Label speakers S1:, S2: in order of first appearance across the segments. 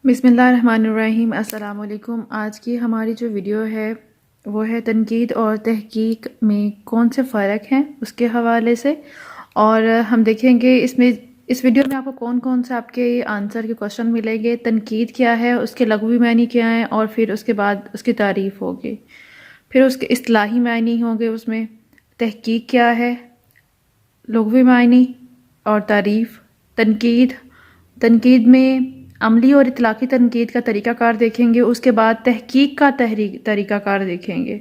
S1: بسم اللہ الرحمن الرحیم۔ السلام علیکم۔ آج کی ہماری جو ویڈیو ہے وہ ہے تنقید اور تحقیق میں کون سے فرق ہیں اس کے حوالے سے، اور ہم دیکھیں گے اس ویڈیو میں آپ کو کون سے آپ کے آنسر کے کوشچن ملیں گے۔ تنقید کیا ہے، اس کے لغوی معنی کیا ہیں، اور پھر اس کے بعد اس کی تعریف ہوگی، پھر اس کے اصطلاحی معنی ہوں گے۔ اس میں تحقیق کیا ہے، لغوی معنی اور تعریف۔ تنقید میں عملی اور اطلاقی تنقید کا طریقہ کار دیکھیں گے، اس کے بعد تحقیق کا طریقہ کار دیکھیں گے،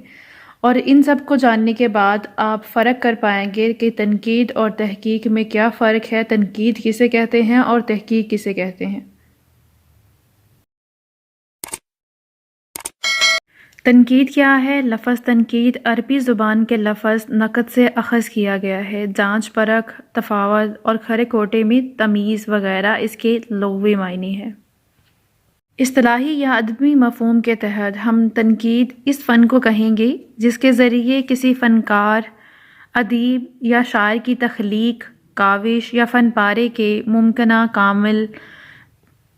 S1: اور ان سب کو جاننے کے بعد آپ فرق کر پائیں گے کہ تنقید اور تحقیق میں کیا فرق ہے، تنقید کسے کہتے ہیں اور تحقیق کسے کہتے ہیں۔ تنقید کیا ہے؟ لفظ تنقید عربی زبان کے لفظ نقد سے اخذ کیا گیا ہے۔ جانچ پرکھ، تفاوت اور کھرے کھوٹے میں تمیز وغیرہ اس کے لغوی معنی ہے۔ اصطلاحی یا ادبی مفہوم کے تحت ہم تنقید اس فن کو کہیں گے جس کے ذریعے کسی فنکار، ادیب یا شاعر کی تخلیق، کاوش یا فن پارے کے ممکنہ کامل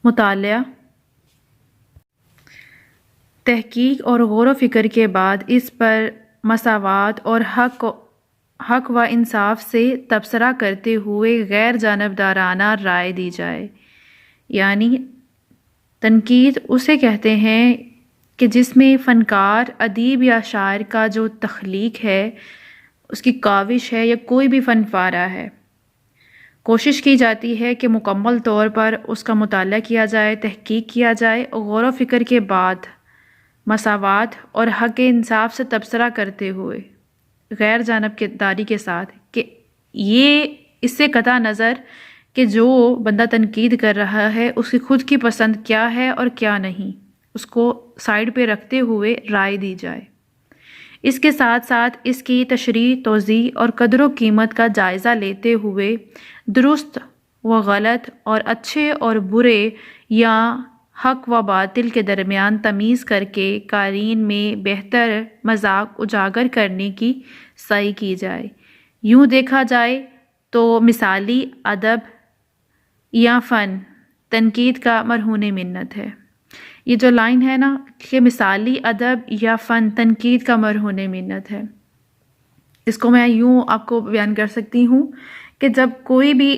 S1: مطالعہ، تحقیق اور غور و فکر کے بعد اس پر مساوات اور حق و انصاف سے تبصرہ کرتے ہوئے غیر جانبدارانہ رائے دی جائے۔ یعنی تنقید اسے کہتے ہیں کہ جس میں فنکار، ادیب یا شاعر کا جو تخلیق ہے، اس کی کاوش ہے یا کوئی بھی فن پارہ ہے، کوشش کی جاتی ہے کہ مکمل طور پر اس کا مطالعہ کیا جائے، تحقیق کیا جائے، غور و فکر کے بعد مساوات اور حق انصاف سے تبصرہ کرتے ہوئے غیر جانبداری کے ساتھ، کہ یہ اس سے قطع نظر کہ جو بندہ تنقید کر رہا ہے اس کی خود کی پسند کیا ہے اور کیا نہیں، اس کو سائیڈ پہ رکھتے ہوئے رائے دی جائے۔ اس کے ساتھ ساتھ اس کی تشریح، توضیح اور قدر و قیمت کا جائزہ لیتے ہوئے درست و غلط اور اچھے اور برے یا حق و باطل کے درمیان تمیز کر کے قارئین میں بہتر مذاق اجاگر کرنے کی سعی کی جائے۔ یوں دیکھا جائے تو مثالی ادب یا فن تنقید کا مرہون منت ہے۔ یہ جو لائن ہے نا کہ مثالی ادب یا فن تنقید کا مرہون منت ہے، اس کو میں یوں آپ کو بیان کر سکتی ہوں کہ جب کوئی بھی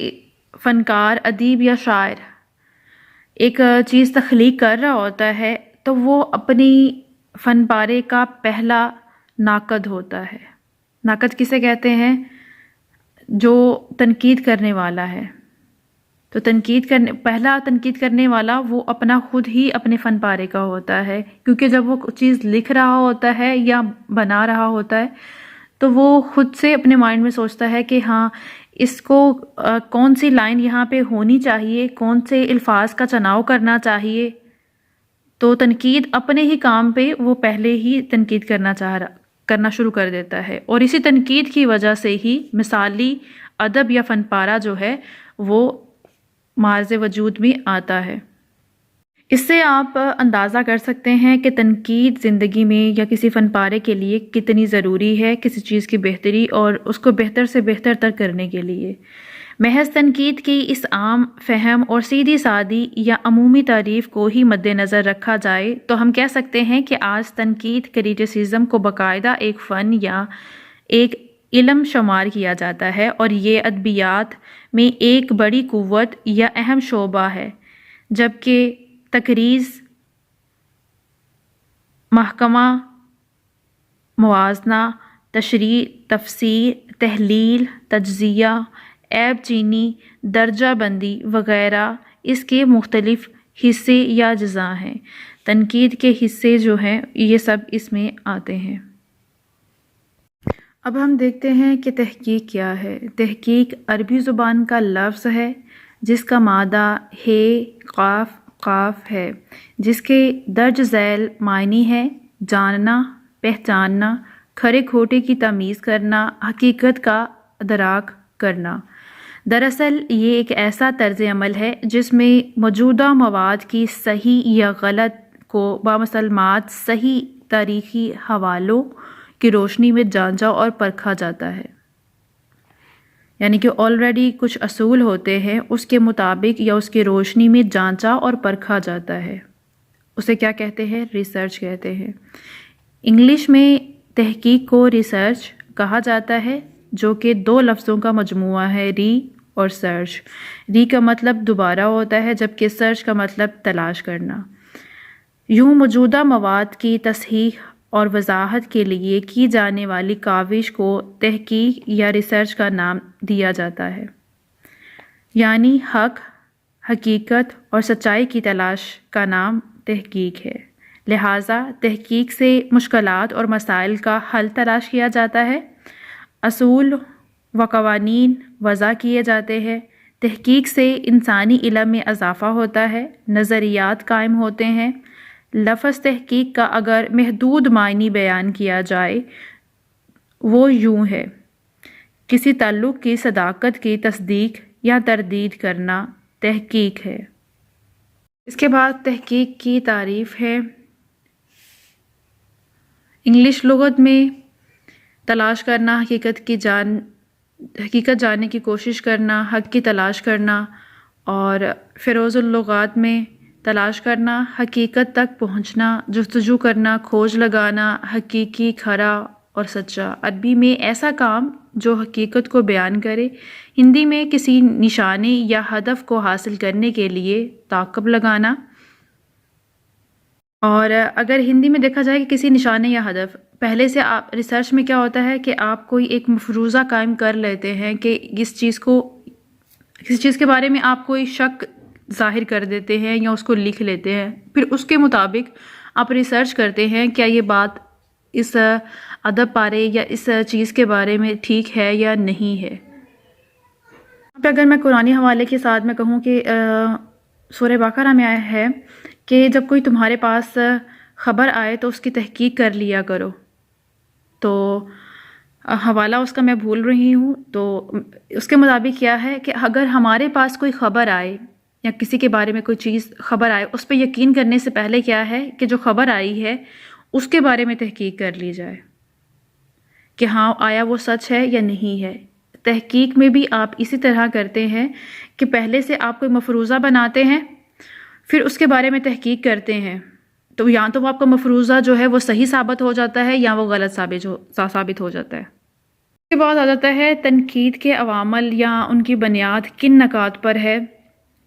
S1: فنکار، ادیب یا شاعر ایک چیز تخلیق کر رہا ہوتا ہے تو وہ اپنی فن پارے کا پہلا ناقد ہوتا ہے۔ ناقد کسے کہتے ہیں؟ جو تنقید کرنے والا ہے۔ تو پہلا تنقید کرنے والا وہ خود ہی اپنے فن پارے کا ہوتا ہے، کیونکہ جب وہ چیز لکھ رہا ہوتا ہے یا بنا رہا ہوتا ہے تو وہ خود سے اپنے مائنڈ میں سوچتا ہے کہ ہاں اس کو کون سی لائن یہاں پہ ہونی چاہیے، کون سے الفاظ کا چناؤ کرنا چاہیے۔ تو تنقید اپنے ہی کام پہ وہ پہلے ہی تنقید کرنا شروع کر دیتا ہے، اور اسی تنقید کی وجہ سے ہی مثالی ادب یا فن پارہ جو ہے وہ معرض وجود میں آتا ہے۔ اس سے آپ اندازہ کر سکتے ہیں کہ تنقید زندگی میں یا کسی فن پارے کے لیے کتنی ضروری ہے، کسی چیز کی بہتری اور اس کو بہتر سے بہتر تر کرنے کے لیے۔ محض تنقید کی اس عام فہم اور سیدھی سادی یا عمومی تعریف کو ہی مد نظر رکھا جائے تو ہم کہہ سکتے ہیں کہ آج تنقید کریٹیسزم کو باقاعدہ ایک فن یا ایک علم شمار کیا جاتا ہے، اور یہ ادبیات میں ایک بڑی قوت یا اہم شعبہ ہے، جبکہ تقریظ، محکمہ، موازنہ، تشریح، تفسیر، تحلیل، تجزیہ، عیب چینی، درجہ بندی وغیرہ اس کے مختلف حصے یا اجزاء ہیں۔ تنقید کے حصے جو ہیں یہ سب اس میں آتے ہیں۔ اب ہم دیکھتے ہیں کہ تحقیق کیا ہے۔ تحقیق عربی زبان کا لفظ ہے جس کا مادہ ہے قاف ہے، جس کے درج ذیل معنی ہے جاننا، پہچاننا، کھرے کھوٹے کی تمیز کرنا، حقیقت کا ادراک کرنا۔ دراصل یہ ایک ایسا طرز عمل ہے جس میں موجودہ مواد کی صحیح یا غلط کو بامسلمات صحیح تاریخی حوالوں کی روشنی میں جانچا اور پرکھا جاتا ہے۔ یعنی کہ آلریڈی کچھ اصول ہوتے ہیں، اس کے مطابق یا اس کی روشنی میں جانچا اور پرکھا جاتا ہے، اسے کیا کہتے ہیں؟ ریسرچ کہتے ہیں۔ انگلش میں تحقیق کو ریسرچ کہا جاتا ہے، جو کہ دو لفظوں کا مجموعہ ہے، ری اور سرچ۔ ری کا مطلب دوبارہ ہوتا ہے، جبکہ سرچ کا مطلب تلاش کرنا۔ یوں موجودہ مواد کی تصحیح اور وضاحت کے لیے کی جانے والی کاوش کو تحقیق یا ریسرچ کا نام دیا جاتا ہے، یعنی حق، حقیقت اور سچائی کی تلاش کا نام تحقیق ہے۔ لہٰذا تحقیق سے مشکلات اور مسائل کا حل تلاش کیا جاتا ہے، اصول و قوانین وضع کیے جاتے ہیں۔ تحقیق سے انسانی علم میں اضافہ ہوتا ہے، نظریات قائم ہوتے ہیں۔ لفظ تحقیق کا اگر محدود معنی بیان کیا جائے وہ یوں ہے: کسی تعلق کی صداقت کی تصدیق یا تردید کرنا تحقیق ہے۔ اس کے بعد تحقیق کی تعریف ہے۔ انگلش لغت میں تلاش کرنا، حقیقت جاننے کی کوشش کرنا، حق کی تلاش کرنا، اور فیروز اللغات میں تلاش کرنا، حقیقت تک پہنچنا، جستجو کرنا، کھوج لگانا، حقیقی، کھرا اور سچا۔ عربی میں ایسا کام جو حقیقت کو بیان کرے۔ ہندی میں کسی نشانے یا ہدف کو حاصل کرنے کے لیے تعاقب لگانا۔ اور اگر ہندی میں دیکھا جائے کہ کسی نشانے یا ہدف، پہلے سے آپ ریسرچ میں کیا ہوتا ہے کہ آپ کوئی ایک مفروضہ قائم کر لیتے ہیں کہ کسی چیز کے بارے میں آپ کوئی شک ظاہر کر دیتے ہیں یا اس کو لکھ لیتے ہیں، پھر اس کے مطابق آپ ریسرچ کرتے ہیں کیا یہ بات اس ادب پارے یا اس چیز کے بارے میں ٹھیک ہے یا نہیں ہے۔ اگر میں قرآنی حوالے کے ساتھ میں کہوں کہ سورہ بقرہ میں آیا ہے کہ جب کوئی تمہارے پاس خبر آئے تو اس کی تحقیق کر لیا کرو، تو حوالہ اس کا میں بھول رہی ہوں، تو اس کے مطابق کیا ہے کہ اگر ہمارے پاس کوئی خبر آئے یا کسی کے بارے میں کوئی چیز خبر آئے، اس پہ یقین کرنے سے پہلے کیا ہے کہ جو خبر آئی ہے اس کے بارے میں تحقیق کر لی جائے کہ ہاں آیا وہ سچ ہے یا نہیں ہے۔ تحقیق میں بھی آپ اسی طرح کرتے ہیں کہ پہلے سے آپ کوئی مفروضہ بناتے ہیں، پھر اس کے بارے میں تحقیق کرتے ہیں، تو یا تو وہ آپ کا مفروضہ جو ہے وہ صحیح ثابت ہو جاتا ہے یا وہ غلط ثابت ہو جاتا ہے۔ اس کے بعد آ جاتا ہے تنقید کے عوامل یا ان کی بنیاد کن نکات پر ہے۔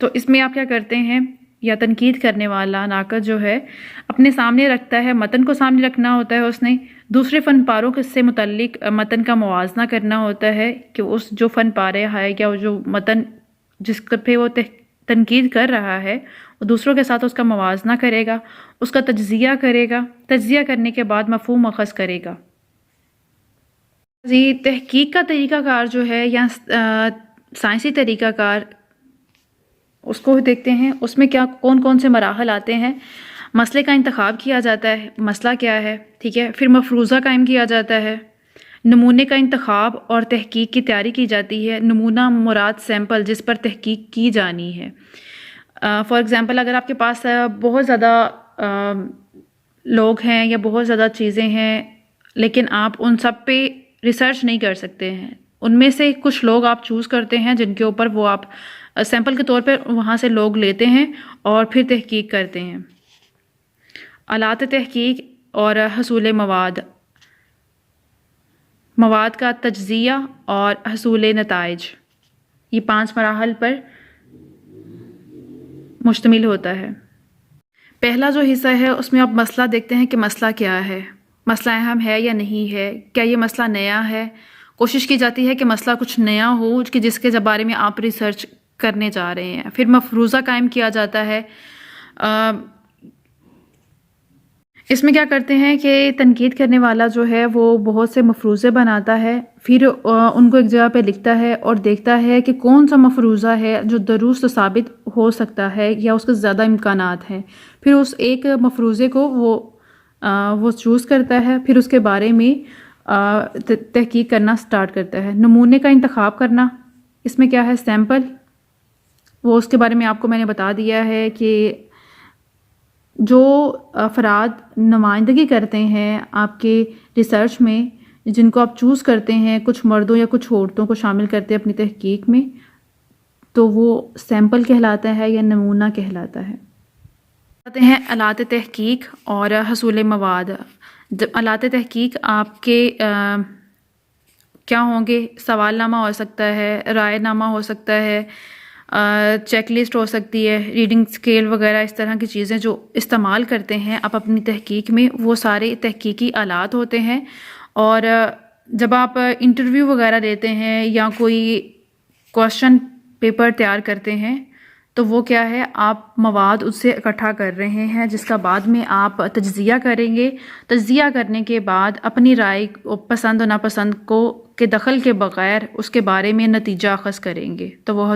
S1: تو اس میں آپ کیا کرتے ہیں، یا تنقید کرنے والا ناقد جو ہے اپنے سامنے رکھتا ہے، متن کو سامنے رکھنا ہوتا ہے، اس نے دوسرے فن پاروں سے متعلق متن کا موازنہ کرنا ہوتا ہے کہ اس جو فن پارے ہے یا جو متن جس پہ وہ تنقید کر رہا ہے وہ دوسروں کے ساتھ اس کا موازنہ کرے گا، اس کا تجزیہ کرے گا، تجزیہ کرنے کے بعد مفہوم اخذ کرے گا۔ تحقیق کا طریقہ کار جو ہے یا سائنسی طریقہ کار، اس کو دیکھتے ہیں، اس میں کون سے مراحل آتے ہیں۔ مسئلے کا انتخاب کیا جاتا ہے، مسئلہ کیا ہے، ٹھیک ہے، پھر مفروضہ قائم کیا جاتا ہے، نمونے کا انتخاب اور تحقیق کی تیاری کی جاتی ہے۔ نمونہ مراد سیمپل جس پر تحقیق کی جانی ہے۔ فار ایگزامپل اگر آپ کے پاس بہت زیادہ لوگ ہیں یا بہت زیادہ چیزیں ہیں، لیکن آپ ان سب پہ ریسرچ نہیں کر سکتے ہیں، ان میں سے کچھ لوگ آپ چوز کرتے ہیں جن کے اوپر وہ آپ سیمپل کے طور پر وہاں سے لوگ لیتے ہیں اور پھر تحقیق کرتے ہیں۔ آلات تحقیق اور حصول مواد کا تجزیہ اور حصول نتائج، یہ 5 مراحل پر مشتمل ہوتا ہے۔ پہلا جو حصہ ہے اس میں آپ مسئلہ دیکھتے ہیں کہ مسئلہ کیا ہے، مسئلہ اہم ہے یا نہیں ہے، کیا یہ مسئلہ نیا ہے۔ کوشش کی جاتی ہے کہ مسئلہ کچھ نیا ہو کہ جس کے بارے میں آپ ریسرچ کرنے جا رہے ہیں۔ پھر مفروضہ قائم کیا جاتا ہے۔ اس میں کیا کرتے ہیں کہ تنقید کرنے والا جو ہے وہ بہت سے مفروضے بناتا ہے، پھر ان کو ایک جگہ پہ لکھتا ہے اور دیکھتا ہے کہ کون سا مفروضہ ہے جو درست ثابت ہو سکتا ہے یا اس کے زیادہ امکانات ہیں۔ پھر اس ایک مفروضے کو وہ چوز کرتا ہے، پھر اس کے بارے میں تحقیق کرنا سٹارٹ کرتا ہے۔ نمونے کا انتخاب کرنا، اس میں کیا ہے، سیمپل، وہ اس کے بارے میں آپ کو میں نے بتا دیا ہے کہ جو افراد نمائندگی کرتے ہیں آپ کے ریسرچ میں، جن کو آپ چوز کرتے ہیں، کچھ مردوں یا کچھ عورتوں کو شامل کرتے ہیں اپنی تحقیق میں، تو وہ سیمپل کہلاتا ہے یا نمونہ کہلاتا ہے۔ آتے ہیں آلات تحقیق اور حصول مواد۔ جب آلات تحقیق آپ کے کیا ہوں گے؟ سوال نامہ ہو سکتا ہے، رائے نامہ ہو سکتا ہے، چیک لسٹ ہو سکتی ہے، ریڈنگ اسکیل وغیرہ، اس طرح کی چیزیں جو استعمال کرتے ہیں آپ اپنی تحقیق میں، وہ سارے تحقیقی آلات ہوتے ہیں۔ اور جب آپ انٹرویو وغیرہ دیتے ہیں یا کوئی کوشچن پیپر تیار کرتے ہیں تو وہ کیا ہے؟ آپ مواد اس سے اکٹھا کر رہے ہیں جس کا بعد میں آپ تجزیہ کریں گے۔ تجزیہ کرنے کے بعد اپنی رائے پسند و ناپسند کو کے دخل کے بغیر اس کے بارے میں نتیجہ اخذ کریں گے۔ تو وہ